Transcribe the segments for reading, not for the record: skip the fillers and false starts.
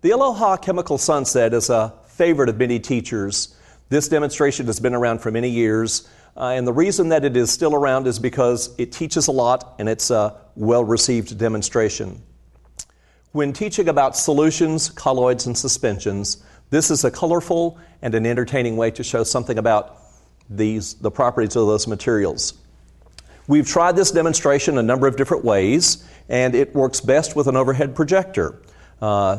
The Aloha chemical sunset is a favorite of many teachers. This demonstration has been around for many years, and the reason that it is still around is because it teaches a lot and it's a well-received demonstration. When teaching about solutions, colloids, and suspensions, this is a colorful and an entertaining way to show something about the properties of those materials. We've tried this demonstration a number of different ways, and it works best with an overhead projector.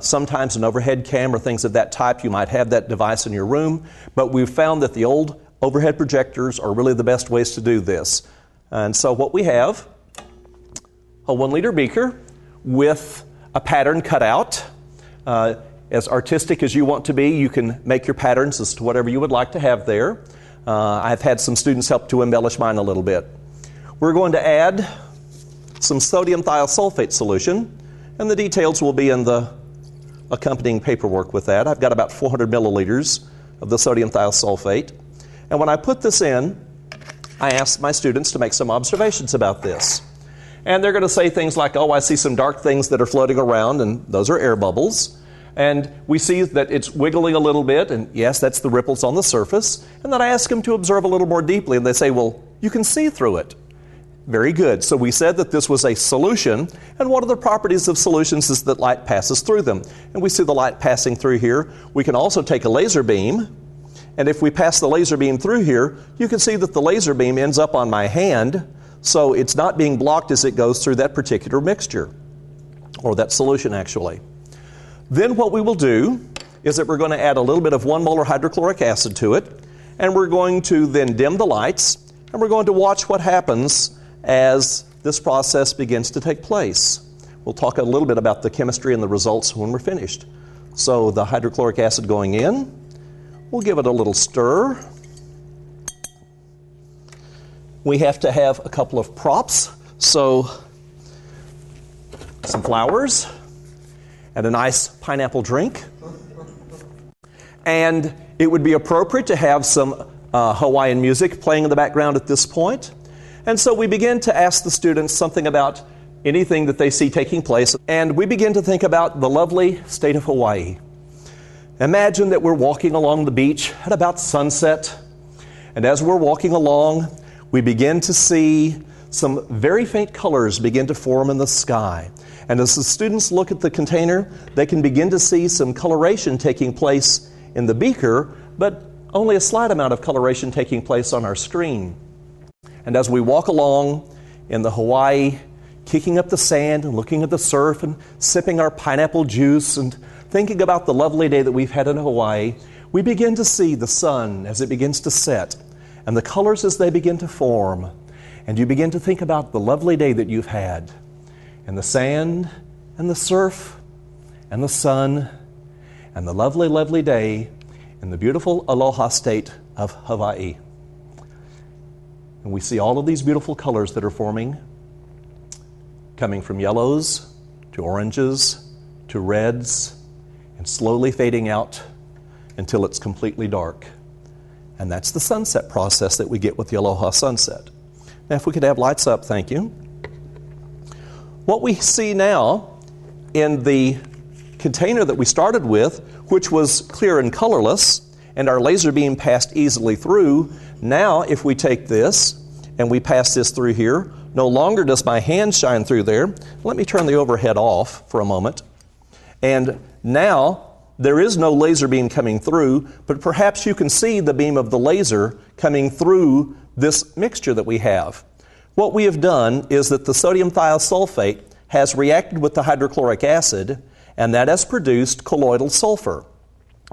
Sometimes an overhead cam or things of that type, you might have that device in your room, but we've found that the old overhead projectors are really the best ways to do this. And so what we have, a 1-liter beaker with a pattern cut out. As artistic as you want to be, you can make your patterns as to whatever you would like to have there. I've had some students help to embellish mine a little bit. We're going to add some sodium thiosulfate solution, and the details will be in the accompanying paperwork with that. I've got about 400 milliliters of the sodium thiosulfate. And when I put this in, I asked my students to make some observations about this. And they're going to say things like, oh, I see some dark things that are floating around, and those are air bubbles. And we see that it's wiggling a little bit, and yes, that's the ripples on the surface. And then I ask them to observe a little more deeply, and they say, well, you can see through it. Very good. So we said that this was a solution, and one of the properties of solutions is that light passes through them. And we see the light passing through here. We can also take a laser beam, and if we pass the laser beam through here, you can see that the laser beam ends up on my hand, so it's not being blocked as it goes through that particular mixture, or that solution actually. Then what we will do is that we're going to add a little bit of 1 molar hydrochloric acid to it, and we're going to then dim the lights, and we're going to watch what happens as this process begins to take place. We'll talk a little bit about the chemistry and the results when we're finished. So the hydrochloric acid going in, we'll give it a little stir. We have to have a couple of props, so some flowers and a nice pineapple drink. And it would be appropriate to have some Hawaiian music playing in the background at this point. And so we begin to ask the students something about anything that they see taking place, and we begin to think about the lovely state of Hawaii. Imagine that we're walking along the beach at about sunset, and as we're walking along, we begin to see some very faint colors begin to form in the sky. And as the students look at the container, they can begin to see some coloration taking place in the beaker, but only a slight amount of coloration taking place on our screen. And as we walk along in the Hawaii, kicking up the sand and looking at the surf and sipping our pineapple juice and thinking about the lovely day that we've had in Hawaii, we begin to see the sun as it begins to set and the colors as they begin to form. And you begin to think about the lovely day that you've had and the sand and the surf and the sun and the lovely, lovely day in the beautiful Aloha state of Hawaii. And we see all of these beautiful colors that are forming, coming from yellows to oranges to reds, and slowly fading out until it's completely dark. And that's the sunset process that we get with the Aloha sunset. Now, if we could have lights up, thank you. What we see now in the container that we started with, which was clear and colorless, and our laser beam passed easily through, now if we take this and we pass this through here, no longer does my hand shine through there. Let me turn the overhead off for a moment. And now there is no laser beam coming through, but perhaps you can see the beam of the laser coming through this mixture that we have. What we have done is that the sodium thiosulfate has reacted with the hydrochloric acid, and that has produced colloidal sulfur.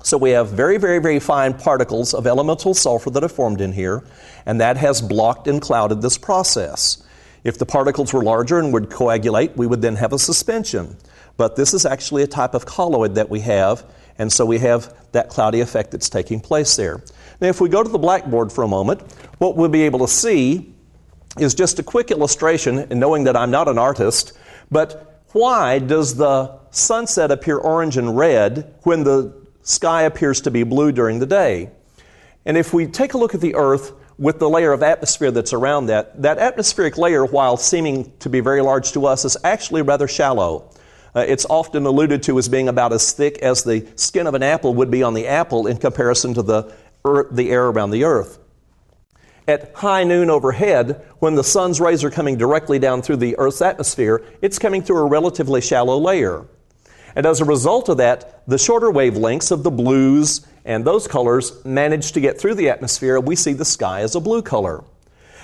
So we have very, very, very fine particles of elemental sulfur that have formed in here, and that has blocked and clouded this process. If the particles were larger and would coagulate, we would then have a suspension. But this is actually a type of colloid that we have, and so we have that cloudy effect that's taking place there. Now, if we go to the blackboard for a moment, what we'll be able to see is just a quick illustration, and knowing that I'm not an artist, but why does the sunset appear orange and red when the sky appears to be blue during the day? And if we take a look at the Earth with the layer of atmosphere that's around that atmospheric layer, while seeming to be very large to us, is actually rather shallow. It's often alluded to as being about as thick as the skin of an apple would be on the apple in comparison to the air around the Earth. At high noon overhead, when the sun's rays are coming directly down through the Earth's atmosphere, it's coming through a relatively shallow layer. And as a result of that, the shorter wavelengths of the blues and those colors manage to get through the atmosphere. We see the sky as a blue color.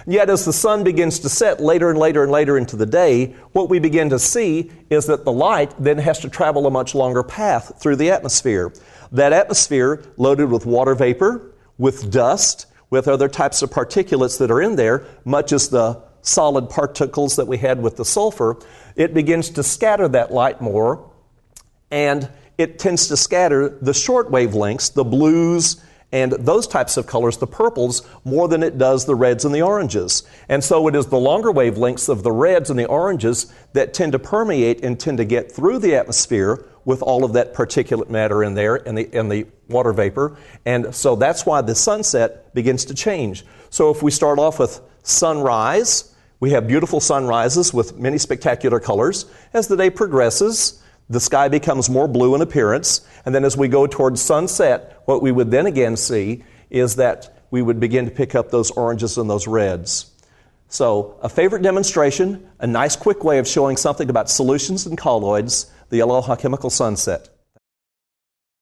Yet as the sun begins to set later and later and later into the day, what we begin to see is that the light then has to travel a much longer path through the atmosphere. That atmosphere loaded with water vapor, with dust, with other types of particulates that are in there, much as the solid particles that we had with the sulfur, it begins to scatter that light more, and it tends to scatter the short wavelengths, the blues, and those types of colors, the purples, more than it does the reds and the oranges. And so it is the longer wavelengths of the reds and the oranges that tend to permeate and tend to get through the atmosphere with all of that particulate matter in there and the water vapor. And so that's why the sunset begins to change. So if we start off with sunrise, we have beautiful sunrises with many spectacular colors. As the day progresses, the sky becomes more blue in appearance, and then as we go towards sunset, what we would then again see is that we would begin to pick up those oranges and those reds. So, a favorite demonstration, a nice quick way of showing something about solutions and colloids, the Aloha chemical sunset.